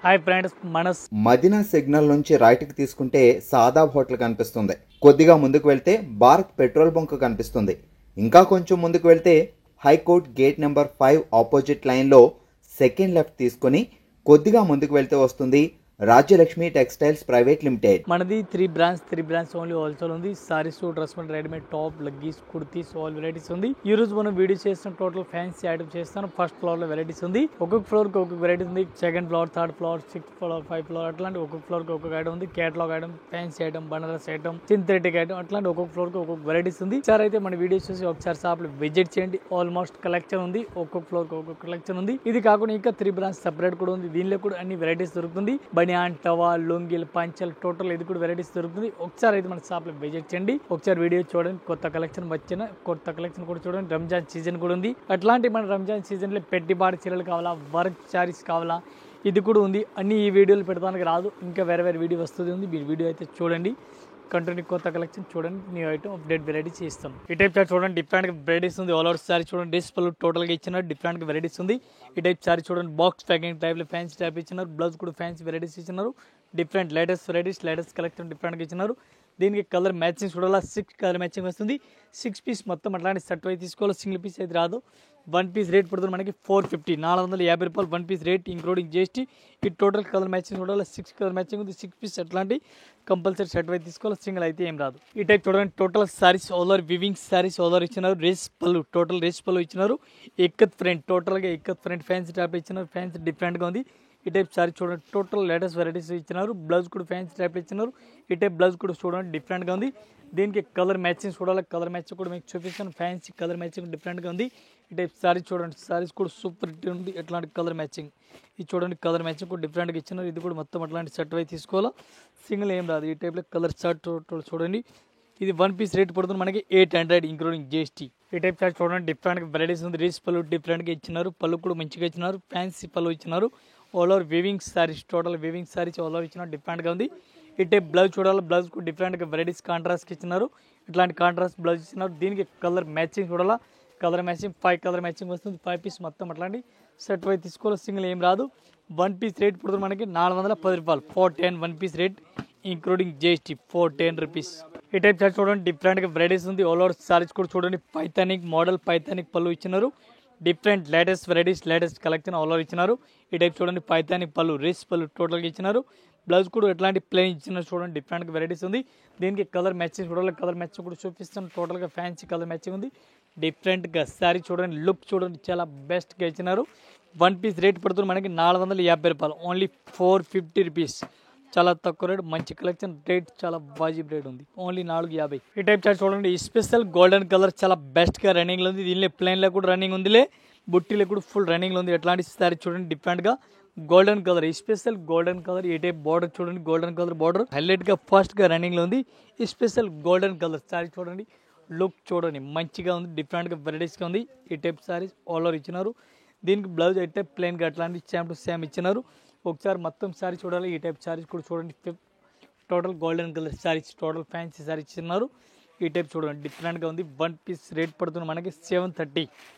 Hi friends, Madina signal నుంచి right కి తీసుకుంటే సాదాబ్ హోటల్ కనిపిస్తుంది. కొద్దిగా ముందుకు వెళ్తే భారత్ పెట్రోల్ బంక్ కనిపిస్తుంది. ఇంకా కొంచెం ముందుకు వెళ్తే హైకోర్ట్ గేట్ నెంబర్ 5 ఆపోజిట్ లైన్లో సెకండ్ లెఫ్ట్ తీసుకొని కొద్దిగా ముందుకు వెళ్తే వస్తుంది రాజ్యలక్ష్మి టెక్స్టైల్స్ ప్రైవేట్ లిమిటెడ్. మనది త్రీ బ్రాంచ్ ఓన్లీ హోల్సేల్ ఉంది. Sarees, dress material, readymade top, leggings, kurtis, all varieties ఉంది. ఈ రోజు మనం వీడియో చేస్తాం, టోటల్ ఫ్యాన్సీ ఐటమ్ చేస్తాను. ఫస్ట్ ఫ్లోర్ లో వెరైటీస్ ఉంది. ఒక్కొక్క ఫ్లోర్ కి ఒక్కొక్క వెరైటీ ఉంది. Second floor, third floor, sixth floor, 5th floor అట్లాంటి ఒక్కొక్క ఫ్లోర్ కి ఒక్కొక్క ఐటమ్ ఉంది. Catalogue item, fancy item, Banaras item, synthetic item అట్లాంటి ఒక్కొక్క ఫ్లోర్ కి ఒక్కొక్క వెరైటీస్ ఉంది. ఒకసారి అయితే మన వీడియో చూసి ఒకసారి షాప్ లో విజిట్ చేయండి. ఆల్మోస్ట్ కలెక్షన్ ఉంది. ఒక్కొక్క ఫ్లోర్ కి ఒక్కొక్క కలెక్షన్ ఉంది. ఇది కాకుండా ఇంకా 3 బ్రాంచ్ సెపరేట్ కూడా ఉంది. దీనిలో కూడా అన్ని వెరైటీస్ దొరుకుతుంది. బనియాన్, టవల్, లొంగిల్, పంచల్, టోటల్ ఇది కూడా వెరైటీస్ దొరుకుతుంది. ఒకసారి అయితే మన షాప్ లో విజిట్ చేయండి. ఒకసారి వీడియో చూడండి. కొత్త కలెక్షన్ కూడా చూడండి. రంజాన్ సీజన్ కూడా ఉంది. అట్లాంటి మన రంజాన్ సీజన్ లో పెట్టుబడి చీరలు కావాలా, వర్క్ శారీస్ కావాలా, ఇది కూడా ఉంది. అన్ని ఈ వీడియోలు పెడతానికి రాదు, ఇంకా వేరే వీడియో వస్తుంది ఉంది. మీరు వీడియో అయితే చూడండి. కంటిన్యూ కొత్త కలెక్షన్ చూడండి. న్యూ ఐటమ్ అప్డేట్ వెరైటీస్ చేస్తాం. ఈ టైప్ చార్ట్ చూడండి, డిఫరెంట్ వెరైటీస్ ఉంది. ఆల్ ఓవర్ సారీ చూడండి, డ్రెస్ పళ్ళు టోటల్ గా ఇచ్చినారు. డిఫరెంట్ వెరైటీస్ ఉంది. ఈ టైప్ సారీ చూడండి, బాక్స్ ప్యాకింగ్ టైప్ లో ఫ్యాన్సీ టైప్ ఇచ్చినారు. బ్లౌజ్ కూడా ఫ్యాన్సీ వెరైటీస్ ఇచ్చినారు. Different latest varieties, latest collection different గా ఇచ్చినారు. దీనికి కలర్ మ్యాచింగ్ చూడాలా, 6 కలర్ మ్యాచింగ్ వస్తుంది. 6 పీస్ మొత్తం అట్లాంటి సెట్ అయితే తీసుకోవాలి. సింగిల్ పీస్ అయితే రాదు. 1 పీస్ రేట్ పడుతుంది మనకి 450, 450 రూపాయలు 1 పీస్ రేట్ ఇంక్లూడింగ్ GST. ఈ టోటల్ కలర్ మ్యాచింగ్ చూడాలి, 6 కలర్ మ్యాచింగ్ ఉంది. 6 పీస్ అట్లాంటి కంపల్సరీ సెట్ అయితే తీసుకోవాలి. సింగిల్ అయితే ఏం రాదు. ఈ టైప్ చూడండి, total saris over weaving saris over ఇచ్చినారు. రేస్ పళ్ళు టోటల్ రేస్ పళ్ళు ఇచ్చినారు. ఎక్కత్ ఫ్రంట్ టోటల్ గా ఎక్కత్ ఫ్రంట్ ఫ్యాన్సీ టైప్ ఇచ్చినారు. ఫ్యాన్సీ డిఫరెంట్ గా ఉంది. ఈ టైప్ సారీ చూడండి, టోటల్ లేటెస్ట్ వెరైటీస్ ఇచ్చినారు. బ్లౌజ్ కూడా ఫ్యాన్సీ టైప్ ఇచ్చినారు. ఈ టైప్ బ్లౌజ్ కూడా చూడండి డిఫరెంట్ గా ఉంది. దీనికి కలర్ మ్యాచింగ్ చూడాలి. కలర్ మ్యాచింగ్ కూడా మీకు చూపిస్తాను. ఫ్యాన్సీ కలర్ మ్యాచింగ్ డిఫరెంట్ గా ఉంది. ఈ టైప్ సారీ చూడండి, సారీస్ కూడా సూపర్ హిట్ ఉంది. ఎట్లాంటి కలర్ మ్యాచింగ్ ఇది చూడండి, కలర్ మ్యాచింగ్ కూడా డిఫరెంట్ గా ఇచ్చినారు. ఇది కూడా మొత్తం అట్లాంటి సెట్ అయితే తీసుకోవాలా. సింగిల్ ఏం రాదు. ఈ టైప్ లో కలర్ షర్ట్ చూడండి. ఇది 1 పీస్ రేట్ పడుతుంది మనకి 800 ఇంక్లూడింగ్ GST. ఈ టైప్ చార్ట్ చూడండి, డిఫరెంట్ వెరైటీస్ ఉంది. రేస్ పళ్ళు డిఫరెంట్ గా ఇచ్చినారు. పళ్ళు కూడా మంచిగా ఇచ్చినారు. ఫ్యాన్సీ పళ్ళు ఇచ్చినారు. All over weaving saris, total weaving saris all over ఇచ్చిన డిఫరెంట్ గా ఉంది. ఈ టైప్ బ్లౌజ్ చూడాలి. బ్లౌజ్ కూడా డిఫరెంట్ గా వెరైటీస్ కాంట్రాస్ట్ ఇచ్చినారు. ఇట్లాంటి కాంట్రాస్ట్ బ్లౌజ్ ఇచ్చినారు. దీనికి కలర్ మ్యాచింగ్ చూడాలా. కలర్ మ్యాచింగ్ 5 కలర్ మ్యాచింగ్ వస్తుంది. 5 పీస్ మొత్తం అట్లాంటి సెట్ అయితే తీసుకోవాలి. సింగిల్ ఏం రాదు. 1 పీస్ రేట్ పడుతుంది మనకి 410 రూపాయలు 410. 1 piece rate including GST 410 rupees. ఈ టైప్ చార్ట్ చూడండి, డిఫరెంట్ గా వెరైటీస్ ఉంది. ఆల్ ఓవర్ సారీస్ కూడా చూడండి, పైథానిక్ మోడల్, పైథానిక్ పళ్ళు ఇచ్చినారు. Different latest varieties, latest collection all over ఇచ్చినారు. ఈ టైప్ చూడండి, పైథానిక్ పళ్ళు, రేస్ పళ్ళు టోటల్గా ఇచ్చినారు. బ్లౌజ్ కూడా ఎట్లాంటి ప్లెయిన్ ఇచ్చినారు. చూడండి డిఫరెంట్ వెరైటీస్ ఉంది. దీనికి కలర్ మ్యాచింగ్ చూడాలి. కలర్ మ్యాచింగ్ కూడా చూపిస్తాను. టోటల్గా ఫ్యాన్సీ కలర్ మ్యాచింగ్ ఉంది. డిఫరెంట్గా శారీ చూడండి, లుక్ చూడండి, చాలా బెస్ట్గా ఇచ్చినారు. 1 పీస్ రేట్ పడుతుంది మనకి 450 రూపాయలు ఓన్లీ 450 రూపీస్. చాలా తక్కువ రేట్, మంచి కలెక్షన్, రేట్ చాలా వాజిబ్ రేట్ ఉంది. ఓన్లీ 450. ఈ టైప్ చార్ట్ చూడండి, ఈ స్పెషల్ గోల్డెన్ కలర్ చాలా బెస్ట్గా రన్నింగ్లో ఉంది. దీనిలో ప్లెయిన్లో కూడా రన్నింగ్ ఉందిలే, బుట్టిలో కూడా ఫుల్ రన్నింగ్లో ఉంది. ఎట్లాంటి సారీ చూడండి, డిఫరెంట్గా గోల్డెన్ కలర్, ఈ స్పెషల్ గోల్డెన్ కలర్. ఈ టైప్ బార్డర్ చూడండి, గోల్డెన్ కలర్ బార్డర్ హైలైట్గా ఫాస్ట్గా రన్నింగ్లో ఉంది. ఈ స్పెషల్ గోల్డెన్ కలర్ సారీ చూడండి, లుక్ చూడండి, మంచిగా ఉంది. డిఫరెంట్గా వెరైటీస్గా ఉంది. ఈ టైప్ సారీస్ ఆల్ ఓవర్ ఇచ్చినారు. దీనికి బ్లౌజ్ అయితే ప్లెయిన్గా అట్లాంటి సేమ్ టు సేమ్ ఇచ్చినారు. ఒకసారి మొత్తం సారీ చూడాలి. ఈ టైప్ సారీస్ కూడా చూడండి, total golden colour saris, total fancy saris ఇచ్చినారు. ఈ టైప్ చూడండి డిఫరెంట్గా ఉంది. 1 పీస్ రేట్ పడుతుంది మనకి 730,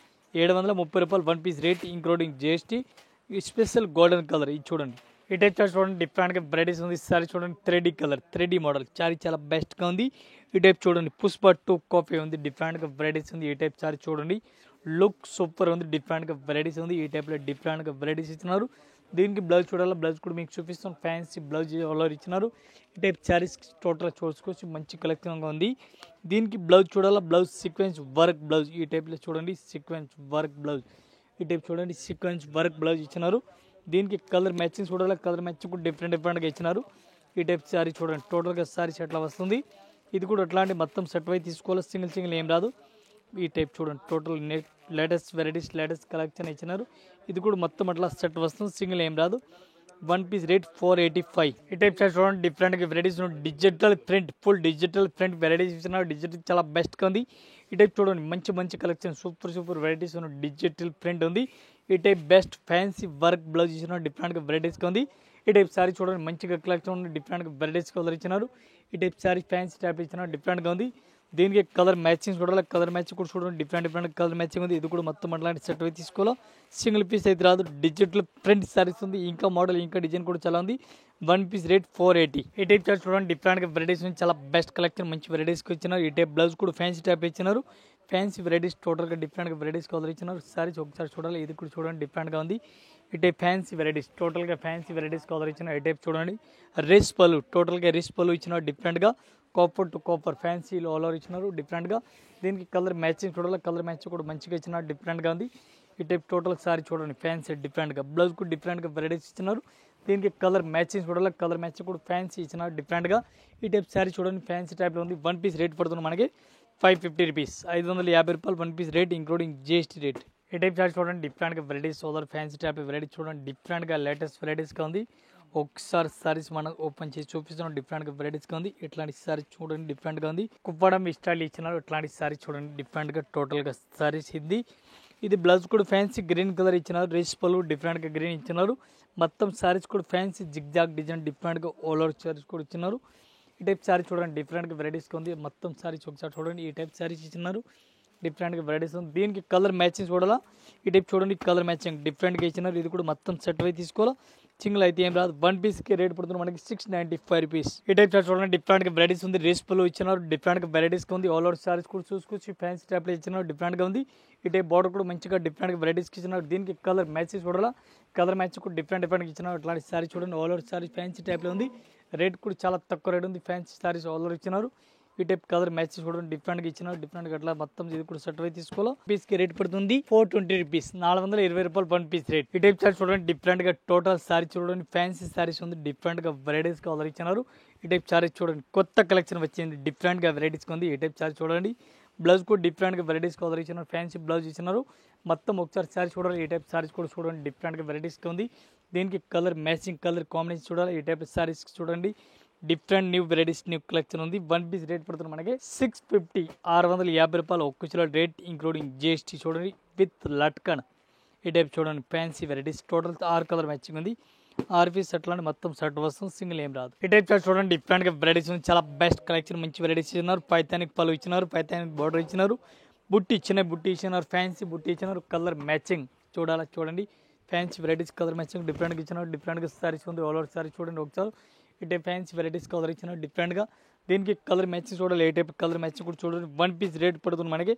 730 రూపాయలు 1 పీస్ రేట్ ఇంక్లూడింగ్ GST. ఈ స్పెషల్ గోల్డెన్ కలర్ ఇది చూడండి. ఈ టైప్ చార్ట్ చూడండి, డిఫరెంట్గా వెరైటీస్ ఉంది. సారీ చూడండి, 3D colour, 3D model sorry చాలా బెస్ట్గా ఉంది. ఈ టైప్ చూడండి, పుష్ప 2 కాపీ ఉంది. డిఫరెంట్గా వెరైటీస్ ఉంది. ఈ టైప్ సారీ చూడండి, లుక్ సూపర్ ఉంది. డిఫరెంట్గా వెరైటీస్ ఉంది. ఈ టైప్లో డిఫరెంట్గా వెరైటీస్ ఇచ్చినారు. దీనికి బ్లౌజ్ చూడాలి. బ్లౌజ్ కూడా మీకు చూపిస్తాం. ఫ్యాన్సీ బ్లౌజ్ ఆల్ ఇచ్చినారు. ఈ టైప్ శారీస్ టోటల్ చూసుకోవచ్చు, మంచి కలెక్షన్గా ఉంది. దీనికి బ్లౌజ్ చూడాలి. Blouse sequence work blouse. ఈ టైప్లో చూడండి, సీక్వెన్స్ వర్క్ బ్లౌజ్. ఈ టైప్ చూడండి, సీక్వెన్స్ వర్క్ బ్లౌజ్ ఇచ్చినారు. దీనికి కలర్ మ్యాచింగ్ చూడాలి. కలర్ మ్యాచింగ్ కూడా డిఫరెంట్గా ఇచ్చినారు. ఈ టైప్ శారీ చూడండి, టోటల్గా శారీ సెట్లా వస్తుంది. ఇది కూడా అట్లాంటి మొత్తం సెట్ అయి తీసుకోవాలి. సింగిల్ ఏం రాదు. ఈ టైప్ చూడండి, total latest varieties, latest collection ఇచ్చినారు. ఇది కూడా మొత్తం అట్లా సెట్ వస్తుంది. సింగిల్ ఏం రాదు. 1 పీస్ రేట్ 485. ఈ టైప్ చూడండి, డిఫరెంట్గా varieties digital print, full digital print varieties ఇచ్చినారు. డిజిటల్ చాలా బెస్ట్గా ఉంది. ఈ టైప్ చూడండి, మంచి కలెక్షన్, సూపర్ వెరైటీస్ ఉన్న డిజిటల్ ప్రింట్ ఉంది. ఈ type best fancy work blouse ఇచ్చినారు. డిఫరెంట్గా వెరైటీస్గా ఉంది. ఈ టైప్ సారీ చూడండి, మంచిగా కలెక్షన్ ఉంది. డిఫరెంట్గా వెరైటీస్ కలర్ ఇచ్చినారు. ఈ టైప్ సారీ ఫ్యాన్సీ టైప్ ఇచ్చినారు. డిఫరెంట్గా ఉంది. దీనికి కలర్ మ్యాచింగ్ చూడాలి, కలర్ మ్యాచింగ్ కూడా చూడండి డిఫరెంట్ కలర్ మ్యాచింగ్ ఉంది. ఇది కూడా మొత్తం అట్లాంటి సెట్ అయితే తీసుకోవాలా, సింగిల్ పీస్ అయితే రాదు, డిజిటల్ ప్రింట్ సారీస్ ఉంది. ఇంకా మోడల్ ఇంకా డిజైన్ కూడా చాలా ఉంది. 1 పీస్ రేట్ 480. ఈ టైప్ చార్ట్ చూడండి డిఫరెంట్గా వెరైటీస్ నుంచి చాలా బెస్ట్ కలెక్షన్ మంచి వెరైటీస్కి ఇచ్చినారు. ఈ టైప్ బ్లౌజ్ కూడా ఫ్యాన్సీ టైప్ ఇచ్చినారు. ఫ్యాన్సీ వెరైటీస్ టోటల్గా డిఫరెంట్గా వెరైటీస్ కలర్ ఇచ్చినారు. సారీస్ ఒకసారి చూడాలి, ఇది కూడా చూడండి డిఫరెంట్గా ఉంది. ఈ టైప్ ఫ్యాన్సీ వెరైటీస్ టోటల్గా ఫ్యాన్సీ వెరైటీస్ కలర్ ఇచ్చిన. ఈ టైప్ చూడండి రేస్ పళ్ళు టోటల్గా రేస్ పళ్ళు ఇచ్చినారు. డిఫరెంట్గా కాపర్ టు కాపర్ ఫ్యాన్సీలో ఆల్ ఓవర్ ఇచ్చినారు డిఫరెంట్గా. దీనికి కలర్ మ్యాచింగ్ చూడాలి, కలర్ మ్యాచింగ్ కూడా మంచిగా ఇచ్చినారు డిఫరెంట్గా ఉంది. ఈ టైప్ టోటల్ సారీ చూడండి ఫ్యాన్సీ డిఫరెంట్గా, బ్లౌజ్ కూడా డిఫరెంట్గా వెరైటీస్ ఇచ్చినారు. దీనికి కలర్ మ్యాచింగ్ చూడాలి, కలర్ మ్యాచింగ్ కూడా ఫ్యాన్సీ ఇచ్చినారు డిఫరెంట్గా. ఈ టైప్ సారీ చూడండి ఫ్యాన్సీ టైప్లో ఉంది. 1 పీస్ రేట్ పడుతుంది మనకి 550 రూపీస్, 550 రూపాయలు 1 piece rate including GST rate. ఈ టైప్ సారీ చూడండి డిఫరెంట్గా వెరైటీస్ సోదర్ ఫ్యాన్సీ టైప్ వెరైటీస్ చూడండి డిఫరెంట్గా లేటెస్ట్ వెరైటీస్గా ఉంది. ఒకసారి సారీస్ మనం ఓపెన్ చేసి చూపిస్తున్నాం డిఫరెంట్గా వెరైటీస్గా ఉంది. ఇట్లాంటి సారీ చూడండి డిఫరెంట్గా ఉంది. కుప్పడం స్టైల్ ఇచ్చినారు. ఇట్లాంటి సారీ చూడండి డిఫరెంట్గా టోటల్గా సారీస్ ఇది బ్లౌజ్ కూడా ఫ్యాన్సీ గ్రీన్ కలర్ ఇచ్చినారు. రేస్ పళ్ళు డిఫరెంట్గా గ్రీన్ ఇచ్చినారు. మొత్తం సారీస్ కూడా ఫ్యాన్సీ జిగ్జాగ్ డిజైన్ డిఫరెంట్గా ఆల్ ఓవర్ సారీస్ కూడా ఇచ్చినారు. ఈ టైప్ సారీ చూడండి డిఫరెంట్గా వెరైటీస్గా ఉంది. మొత్తం సారీస్ ఒకసారి చూడండి ఈ టైప్ సారీస్ ఇచ్చినారు డిఫరెంట్గా వెరైటీస్ ఉంది. దీనికి కలర్ మ్యాచింగ్ చూడాలా, ఈ టైప్ చూడండి కలర్ మ్యాచింగ్ డిఫరెంట్గా ఇచ్చినారు. ఇది కూడా మొత్తం సెట్ అయి తీసుకోవాలా, సింగిల్ అయితే ఏం రాదు. 1 పీస్కి రేట్ పడుతుంది మనకి 695 రూపీస్. ఈ టైప్ చూడండి డిఫరెంట్గా వెరైటీస్ ఉంది. రేస్ పళ్ళు ఇచ్చినారు డిఫరెంట్గా వెరైటీస్గా ఉంది. ఆల్ ఓవర్ సారీస్ కూడా చూసుకొచ్చి ఫ్యాన్సీ టైప్లో ఇచ్చినారు డిఫరెంట్గా ఉంది. ఈ టైప్ బార్డర్ కూడా మంచిగా డిఫరెంట్గా వెరైటీస్కి ఇచ్చినారు. దీనికి కలర్ మ్యాచింగ్ చూడాలా, కలర్ మ్యాచింగ్ కూడా డిఫరెంట్గా ఇచ్చినారు. ఇట్లాంటి సారీ చూడండి ఆల్ ఓవర్ సారీ ఫ్యాన్సీ టైప్లో ఉంది. రేట్ కూడా చాలా తక్కువ రేట్ ఉంది. ఫ్యాన్సీ సారీస్ ఆల్ ఓవర్ ఇచ్చినారు. ఈ టైప్ కలర్ మ్యాచ్ చూడండి డిఫరెంట్గా ఇచ్చినారు. డిఫరెంట్గా అట్లా మొత్తం ఇది కూడా సెట్ అయి తీసుకోవాలి. పీస్కి రేట్ పడుతుంది 420 రూపీస్, 420 రూపాయలు 1 పీస్ రేట్. ఈ టైప్ చార్ట్ చూడండి డిఫరెంట్గా టోటల్ సారీ చూడండి ఫ్యాన్సీ సారీస్ ఉంది. డిఫరెంట్గా వెరైటీస్ కలర్ ఇచ్చినారు. ఈ టైప్ సారీస్ చూడండి కొత్త కలెక్షన్ వచ్చింది డిఫరెంట్గా వెరైటీస్గా ఉంది. ఈ టైప్ సారీ చూడండి బ్లౌజ్ కూడా డిఫరెంట్గా వెరైటీస్ కలర్ ఇచ్చినారు. ఫ్యాన్సీ బ్లౌజ్ ఇచ్చినారు. మొత్తం ఒకసారి సారీ చూడాలి. ఈ టైప్ సారీస్ కూడా చూడండి డిఫరెంట్గా వెరైటీస్గా ఉంది. దీనికి కలర్ మ్యాచింగ్ కలర్ కాంబినేషన్ చూడాలి. ఈ టైప్ సారీస్ చూడండి different new varieties new collection ఉంది. 1 పీస్ రేట్ పడుతుంది మనకి 650, 650 రూపాయలు ఒక్క కిలో రేట్ ఇంక్లూడింగ్ జిఎస్టీ చూడండి విత్ లట్కన్. ఈ టైప్ చూడండి fancy varieties total 6 colour matching ఉంది. 6 పీస్ సెట్ లాంటి మొత్తం సెట్ వస్తుంది, సింగిల్ ఏం రాదు. ఈ టైప్ చూడండి డిఫరెంట్గా వెరైటీస్ ఉంది. చాలా బెస్ట్ కలెక్షన్ మంచి వెరైటీస్ ఇచ్చినారు. పైతానిక్ పళ్ళు ఇచ్చినారు, పైతానిక్ బార్డర్ ఇచ్చినారు, బుట్టి బుట్టి ఇచ్చినారు, ఫ్యాన్సీ బుట్టి ఇచ్చినారు. కలర్ మ్యాచింగ్ చూడండి ఫ్యాన్సీ వెరైటీస్ కలర్ మ్యాచింగ్ డిఫరెంట్గా ఇచ్చినారు. డిఫరెంట్గా సారీస్ ఉంది. ఆల్ ఓవర్ సారీ చూడండి ఒకసారి ఈ టైప్ ఫ్యాన్సీ వెరైటీస్ కలర్ ఇచ్చినారు డిఫరెంట్గా. దీనికి కలర్ మ్యాచింగ్ చూడాలి. ఏ టైప్ కలర్ మ్యాచింగ్ కూడా చూడండి. 1 పీస్ రేట్ పడుతుంది మనకి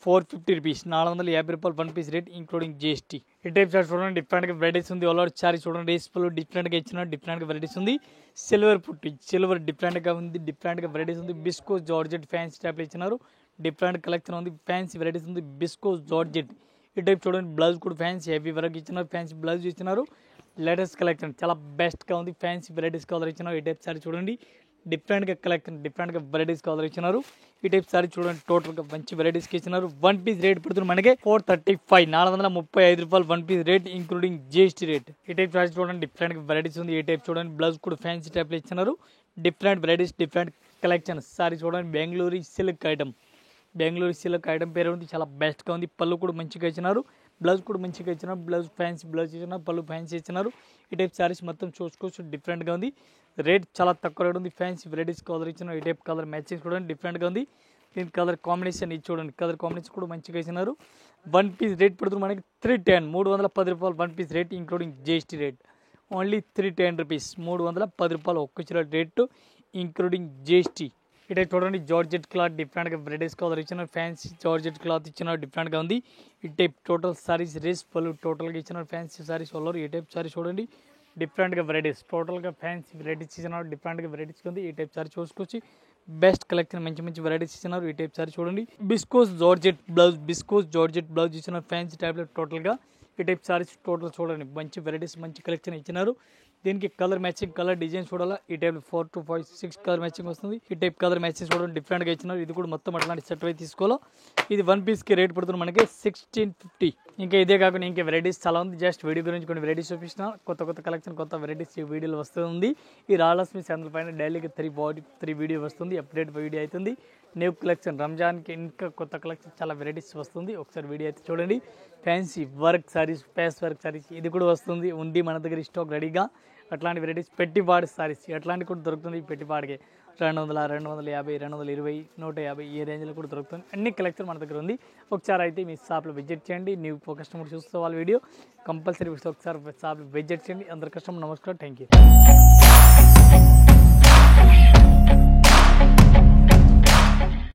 450 రూపీస్, 450 రూపాయలు 1 పీస్ రేట్ ఇంక్లూడింగ్ జిఎస్టీ. ఈ టైప్ చార్ట్ చూడండి డిఫరెంట్గా వెరైటీస్ ఉంది. ఆల్ ఓవర్ సారీ చూడండి రేస్ పళ్ళు డిఫరెంట్గా ఇచ్చినారు. డిఫరెంట్గా వెరైటీస్ ఉంది. సిల్వర్ పుట్టి సిల్వర్ డిఫరెంట్గా ఉంది. డిఫరెంట్గా వెరైటీస్ ఉంది. బిస్కో జార్జెట్ ఫ్యాన్సీ టైప్లో ఇచ్చినారు. డిఫరెంట్ కలెక్షన్ ఉంది. ఫ్యాన్సీ వెరైటీస్ ఉంది. బిస్కో జార్జెట్. ఈ టైప్ చూడండి బ్లౌజ్ కూడా ఫ్యాన్సీ హెవీ వరకు ఇచ్చినారు. ఫ్యాన్సీ బ్లౌజ్ ఇచ్చినారు. లేటెస్ట్ కలెక్షన్ చాలా బెస్ట్గా ఉంది. ఫ్యాన్సీ వెరైటీస్ కలర్ ఇచ్చినారు. ఈ టైప్ సారీ చూడండి డిఫరెంట్గా కలెక్షన్ డిఫరెంట్గా వెరైటీస్ కలర్ ఇచ్చినారు. ఈ టైప్ సారీ చూడండి టోటల్గా మంచి వెరైటీస్కి ఇచ్చినారు. 1 పీస్ రేట్ పడుతుంది మనకి 435, 435 రూపాయలు 1 piece rate including GST rate. ఈ టైప్ సారీ చూడండి డిఫరెంట్గా వెరైటీస్ ఉంది. ఈ టైప్ చూడండి బ్లౌజ్ కూడా ఫ్యాన్సీ టైప్లో ఇచ్చినారు. Different varieties different collection. Sari చూడండి Bengaluru silk item, Bengaluru silk item పేరు ఉంది. చాలా బెస్ట్గా ఉంది. పళ్ళు కూడా మంచిగా ఇచ్చినారు. బ్లౌజ్ కూడా మంచిగా ఇచ్చినారు. బ్లౌజ్ ఫ్యాన్సీ బ్లౌజ్ ఇచ్చినారు. పళ్ళు ఫ్యాన్సీ ఇచ్చినారు. ఈ టైప్ సారీస్ మొత్తం చూసుకోవచ్చు డిఫరెంట్గా ఉంది. రేట్ చాలా తక్కువ రేట్ ఉంది. ఫ్యాన్సీ వెరైటీస్ కలర్ ఇచ్చినారు. ఈ టైప్ కలర్ మ్యాచింగ్ చూడండి డిఫరెంట్గా ఉంది. దీని కలర్ కాంబినేషన్ ఇది చూడండి కలర్ కాంబినేషన్ కూడా మంచిగా ఇచ్చినారు. 1 పీస్ రేట్ పడుతుంది మనకి 310, 310 రూపాయలు 1 piece rate including GST rate. Only 310 rupees, 310 రూపాయలు ఒక్క కిలో రేట్ ఇంక్లూడింగ్ జిఎస్టీ. ఈ టైప్ చూడండి జార్జెట్ క్లాత్ డిఫరెంట్గా వెరైటీస్ కలర్ ఇచ్చినారు. ఫ్యాన్సీ జార్జెట్ క్లాత్ ఇచ్చినారు. డిఫరెంట్గా ఉంది. ఈ టైప్ టోటల్ సారీస్ రేస్ పళ్ళు టోటల్గా ఇచ్చినారు. ఫ్యాన్సీ సారీస్ వాళ్ళు ఈ టైప్ సారీ చూడండి డిఫరెంట్గా వెరైటీస్ టోటల్గా ఫ్యాన్సీ వెరైటీస్ ఇచ్చినారు. డిఫరెంట్గా వెరైటీస్ ఉంది. ఈ టైప్ సారీ చూసుకొచ్చి బెస్ట్ కలెక్షన్ మంచి మంచి వెరైటీస్ ఇచ్చినారు. ఈ టైప్ సారీ చూడండి బిస్కోస్ జార్జెట్ బ్లౌజ్, బిస్కోస్ జార్జెట్ బ్లౌజ్ ఇచ్చినారు. ఫ్యాన్సీ టైప్లో టోటల్గా ఈ టైప్ సారీస్ టోటల్ చూడండి మంచి వెరైటీస్ మంచి కలెక్షన్ ఇచ్చినారు. దీనికి కలర్ మ్యాచింగ్ కలర్ డిజైన్ చూడాలా. ఈ టైప్ 4 to 5, 6 కలర్ మ్యాచింగ్ వస్తుంది. ఈ టైప్ కలర్ మ్యాచింగ్ చూడండి డిఫరెంట్గా ఇచ్చినారు. ఇది కూడా మొత్తం అట్లాంటి సెట్ అయితే తీసుకోవాలో. ఇది 1 పీస్కి రేట్ పడుతుంది మనకి 1650. ఇంకా ఇదే కాకుండా ఇంకా వెరైటీస్ చాలా ఉంది. జస్ట్ వీడియో గురించి కొన్ని వెరైటీస్ చూపిస్తున్నా. కొత్త కలెక్షన్ కొత్త వెరైటీస్ ఈ వీడియోలో వస్తుంది. ఈ రాలక్ష్మి ఛానల్ పైన డైలీకి 3 వీడియో వస్తుంది. అప్డేట్ వీడియో అవుతుంది. న్యూ కలెక్షన్ రంజాన్కి ఇంకా కొత్త కలెక్షన్ చాలా వెరైటీస్ వస్తుంది. ఒకసారి వీడియో అయితే చూడండి. ఫ్యాన్సీ వర్క్ సారీస్, ప్యాస్ వర్క్ సారీస్ ఇది కూడా వస్తుంది. ఉంది మన దగ్గర స్టాక్ రెడీగా. అట్లాంటి వెరైటీస్ పెట్టిపాడు సారీస్ అట్లాంటి కూడా దొరుకుతుంది. పెట్టిపాడికి 200, 250, 220, 150 ఈ రేంజ్లో కూడా దొరుకుతుంది. అన్ని కలెక్షన్ మన దగ్గర ఉంది. ఒకసారి అయితే మీ షాప్లో విజిట్ చేయండి. న్యూ కస్టమర్ చూస్తే వాళ్ళ వీడియో కంపల్సరీ ఒకసారి షాప్లో విజిట్ చేయండి. అందరు కస్టమర్ నమస్కారం, థ్యాంక్ యూ.